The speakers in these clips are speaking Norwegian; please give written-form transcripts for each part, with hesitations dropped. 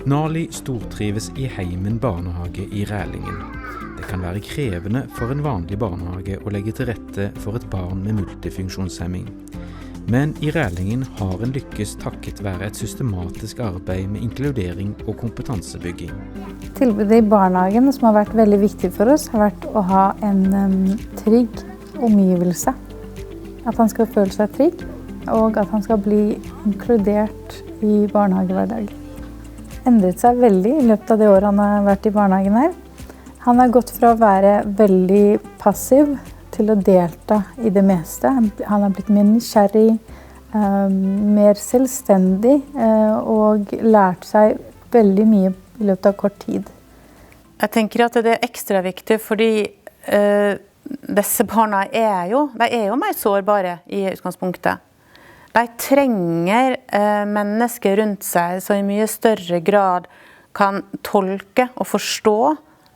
Nali stortrives i Heimen barnehage i Rælingen. Det kan være krevende for en vanlig barnehage å legge til rette for et barn med multifunksjonshemming. Men i Rælingen har en lykkes takket være et systematisk arbeid med inkludering og kompetansebygging. Tilbudet i barnehagen som har vært veldig viktig for oss har vært å ha en trygg omgivelse. At han skal føle seg trygg, og at han skal bli inkludert i barnehagehverdag. Endret seg veldig i løpet av det året han har vært i barnehagen her. Han har gått fra å være veldig passiv til å delta i det meste. Han har blitt mer nysgjerrig, mer selvstendig og lært seg veldig mye i løpet av kort tid. Jeg tenker at det er ekstra viktig fordi disse barna er jo mer sårbare i utgangspunktet. De trenger mennesker rundt seg som i mye større grad kan tolke og forstå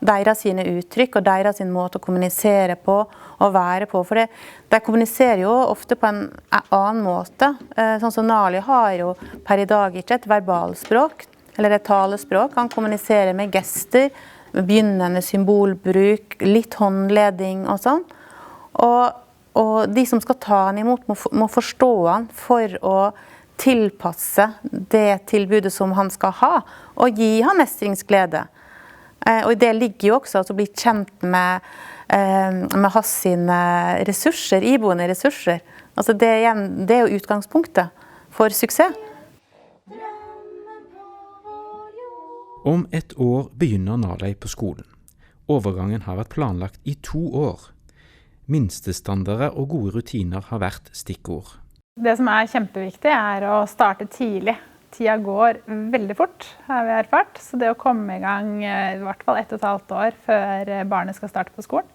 deres sine uttrykk og deres måte å kommunisere på og være på. For de kommuniserer jo ofte på en annen måte. Sånn som Nali har jo per i dag ikke et verbalspråk eller et talespråk. Han kommuniserer med gester, med begynnende symbolbruk, litt håndledning og sånn. Og de som skal ta han imot må forstå han for å tilpasse det tilbudet som han skal ha, og gi han mestringsglede. Og i det ligger jo også å bli kjent med hans sine ressurser, iboende ressurser. Altså det er jo utgangspunktet for suksess. Om et år begynner Nali på skolen. Overgangen har vært planlagt i 2 år. Minstestandarder og gode rutiner har vært stikkord. Det som er kjempeviktig er å starte tidlig. Tida går veldig fort, har vi erfart. Så det å komme i gang i hvert fall 1,5 år før barnet skal starte på skolen.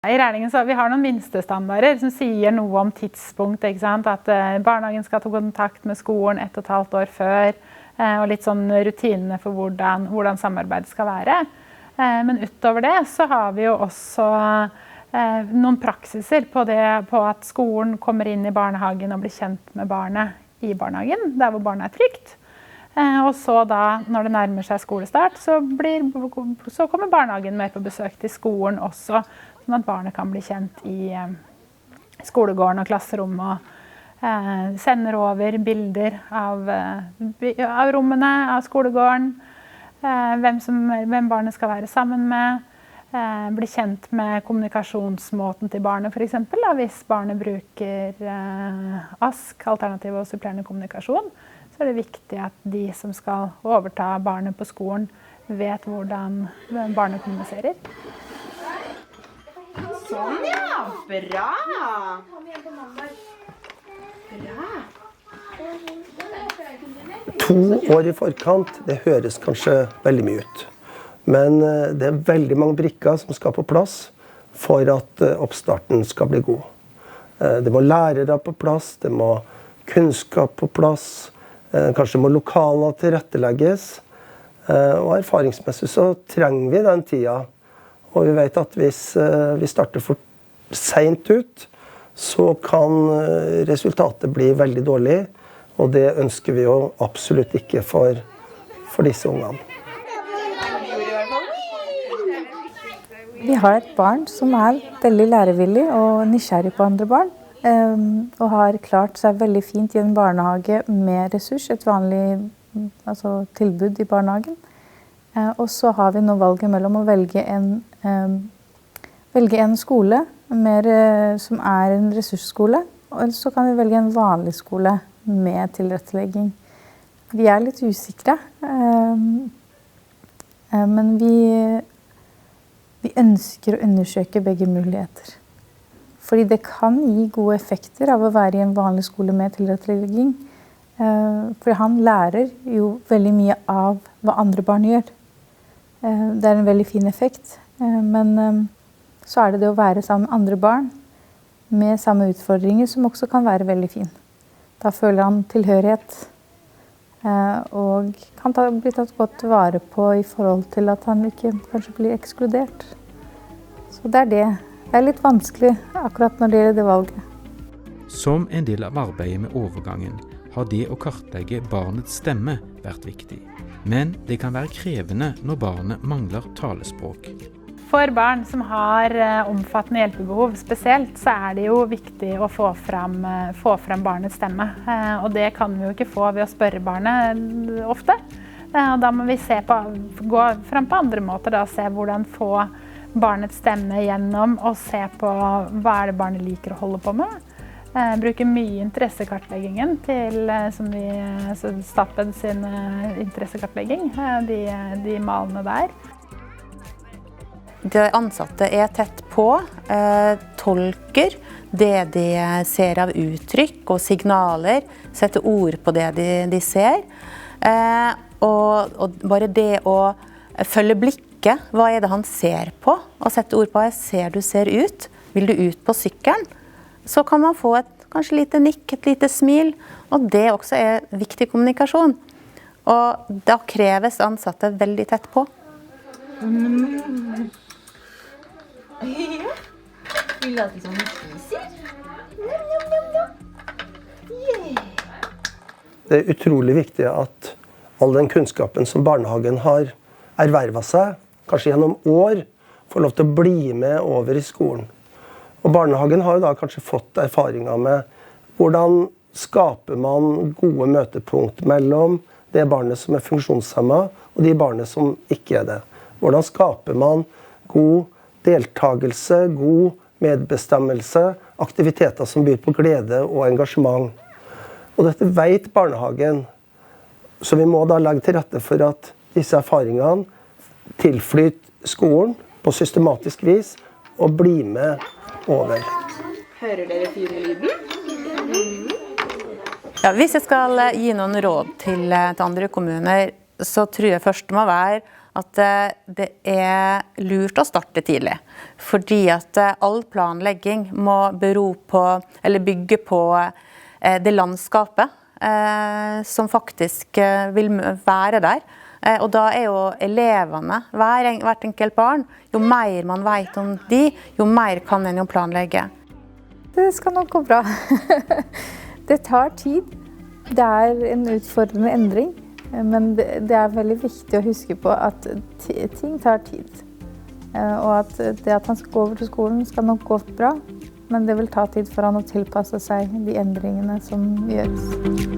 I Rælingen så vi har noen minstestandarder som sier noe om tidspunkt, ikke sant? At barnehagen skal ta kontakt med skolen 1,5 år før, og litt sånn rutinene for hvordan samarbeidet skal være. Men utover det så har vi jo også noen praksiser på at skolen kommer inn i barnehagen og blir kjent med barnet i barnehagen, der hvor barnet er trygt. Og så da, når det nærmer seg skolestart, så kommer barnehagen med på besøk til skolen også, sånn at barnet kan bli kjent i skolegården og klasserommet, og sender over bilder av rommene, av skolegården, hvem barnet skal være sammen med, bli kjent med kommunikasjonsmåten til barnet for eksempel. Hvis barnet bruker ASK, alternativ og supplerende kommunikasjon, så er det viktig at de som skal overta barnet på skolen vet hvordan barnet kommuniserer. Sånn ja, bra! Bra! 2 år i forkant, det høres kanskje veldig mye ut. Men det er veldig mange brikker som skal på plass for at oppstarten skal bli god. Det må lærere på plass, det må kunnskap på plass, kanskje må lokaler tilrettelegges. Og erfaringsmessig så trenger vi den tida. Og vi vet at hvis vi starter for sent ut, så kan resultatet bli veldig dårlig. Og det ønsker vi jo absolutt ikke for disse ungene. Vi har et barn som er veldig lærevillig og nysgjerrig på andre barn. Og har klart seg veldig fint i en barnehage med ressurs, et vanlig tilbud i barnehagen. Og så har vi nå valget mellom å velge en skole som er en ressursskole, og så kan vi velge en vanlig skole med tilrettelegging. Vi er litt usikre, men vi ønsker å undersøke begge muligheter. Fordi det kan gi gode effekter av å være i en vanlig skole med tilrettelegging. For han lærer jo veldig mye av hva andre barn gjør. Det er en veldig fin effekt, men så er det å være sammen med andre barn med samme utfordringer som også kan være veldig fin. Da føler han tilhørighet og kan bli tatt godt vare på i forhold til at han ikke kanskje blir ekskludert. Så det er det. Det er litt vanskelig akkurat når det gjelder det valget. Som en del av arbeidet med overgangen har det å kartlegge barnets stemme vært viktig. Men det kan være krevende når barnet mangler talespråk. For barn som har omfattende hjelpebehov spesielt, så det jo viktig å få fram barnets stemme. Og det kan vi jo ikke få ved å spørre barnet ofte. Og da må vi gå frem på andre måter, da, se hvordan få barnets stemme gjennom og se på hva det barnet liker å holde på med. Bruker mye interessekartleggingen til Statped sin interessekartlegging, de malene der. De ansatte tett på, tolker det de ser av uttrykk og signaler, setter ord på det de ser. Og bare det å følge blikket, hva det han ser på, og sette ord på, jeg ser du ser ut, vil du ut på sykkelen? Så kan man få kanskje lite nikk, et lite smil, og det også viktig kommunikasjon. Og da kreves ansatte veldig tett på. Ja, vi later som vi spiser. Det utrolig viktig at all den kunnskapen som barnehagen har ervervet seg, kanskje gjennom år, får lov til å bli med over i skolen. Og barnehagen har jo da kanskje fått erfaringer med hvordan skaper man gode møtepunkt mellom det barnet som funksjonshemmet og de barnet som ikke det. Hvordan skaper man god deltagelse, god medbestemmelse, aktiviteter som byr på glede og engasjement. Og dette vet barnehagen, så vi må da legge til rette for at disse erfaringene tilflyter skolen på systematisk vis og blir med over. Hører dere fine lyden? Ja, hvis jeg skal gi noen råd til andre kommuner, så tror jeg først det må være at det lurt å starte tidlig. Fordi at all planlegging må bygge på det landskapet som faktisk vil være der. Og da jo elevene, hvert enkelt barn, jo mer man vet om de, jo mer kan en jo planlegge. Det skal nok gå bra. Det tar tid. Det en utfordrende endring. Men det veldig viktig å huske på at ting tar tid. Og at det at han skal gå over til skolen skal nok gå bra. Men det vil ta tid for han å tilpasse seg de endringene som gjøres.